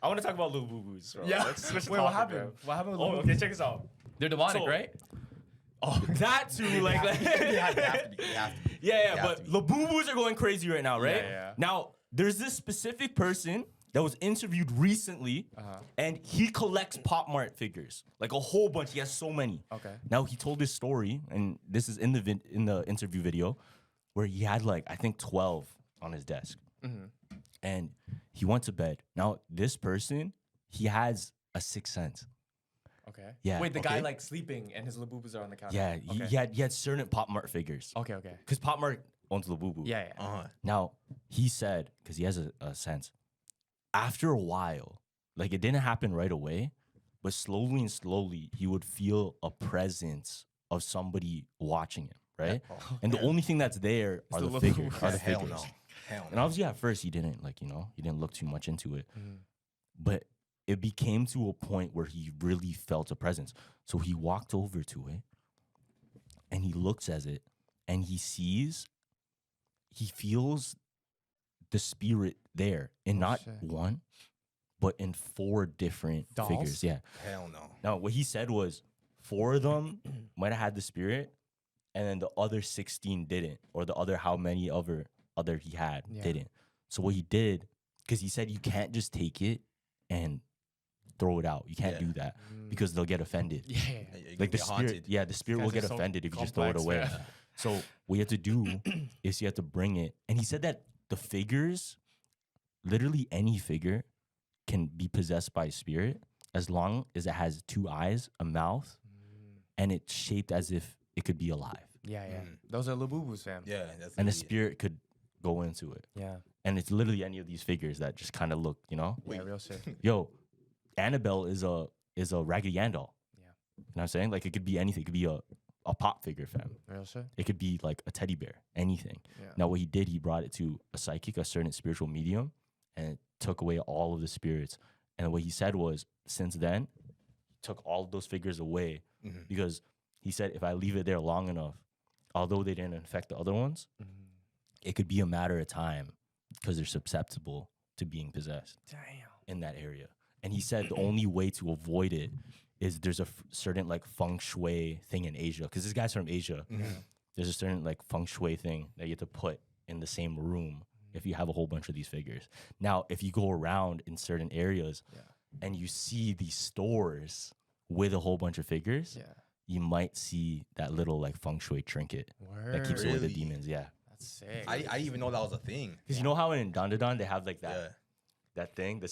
I want to talk about Labubus, bro. Yeah. Let's switch the Wait, what topic, happened? bro. What happened with Oh, Labubu? okay, check this out. They're demonic, So- right? Oh, that too, like, They have to be. They have to be. yeah, They have but to be. Labubus are going crazy right now, right? Yeah. Now, there's this specific person that was interviewed recently, and he collects Pop Mart figures, like a whole bunch. He has so many. Okay. Now he told this story, and this is in the interview video, where he had like I think 12 on his desk, and he went to bed. Now this person, he has a sixth sense. Okay. Yeah, Wait, the guy okay. like sleeping and his Labubus are on the counter. Yeah, Okay. he had certain Pop Mart figures Okay. because Pop Mart owns Labubu. Yeah. Now, he said, because he has a sense, after a while, like it didn't happen right away, but slowly and slowly, he would feel a presence of somebody watching him, right? And the only thing that's there are the the Labubu. figures. Are Yeah, the hell figures. no. Hell And no. obviously, at first, he didn't he didn't look too much into it, but it became to a point where he really felt a presence. So he walked over to it, and he looks at it, and he feels the spirit there in not shit. one, but in 4 different Dolls? figures. Yeah. Hell no. Now, what he said was 4 of them might have had the spirit, and then the other 16 didn't, or the other how many other he had Yeah. didn't. So what he did, because he said you can't just take it and throw it out. You can't Yeah. do that because they'll get offended. Yeah. You're Like the gonna get spirit, haunted. yeah, the spirit will guys are get so offended if you just throw it complex, away. man. So what you have to do is you have to bring it. And he said that the figures, literally any figure, can be possessed by a spirit as long as it has 2 eyes, a mouth, and it's shaped as if it could be alive. Yeah. Those are Labubus, fam. Yeah, that's And the literally it. spirit could go into it. Yeah. And it's literally any of these figures that just kind of look, Yeah, real shit. Yo, Annabelle is a Raggedy Ann doll. Yeah. You know what I'm saying? Like it could be anything. It could be a pop figure, fam. Real shit. It could be like a teddy bear, anything. Yeah. Now, what he did, he brought it to a psychic, a certain spiritual medium, and it took away all of the spirits. And what he said was, since then, he took all of those figures away because he said, if I leave it there long enough, although they didn't infect the other ones, it could be a matter of time because they're susceptible to being possessed Damn. in that area. And he said the only way to avoid it is there's a certain like feng shui thing in Asia, because this guy's from Asia. There's a certain like feng shui thing that you have to put in the same room if you have a whole bunch of these figures. Now, if you go around in certain areas and you see these stores with a whole bunch of figures, Yeah. you might see that little like feng shui trinket that keeps away the Really? demons. Yeah. That's sick. I didn't even know that was a thing. Because you know how in Dandadan they have like that Yeah. that thing, the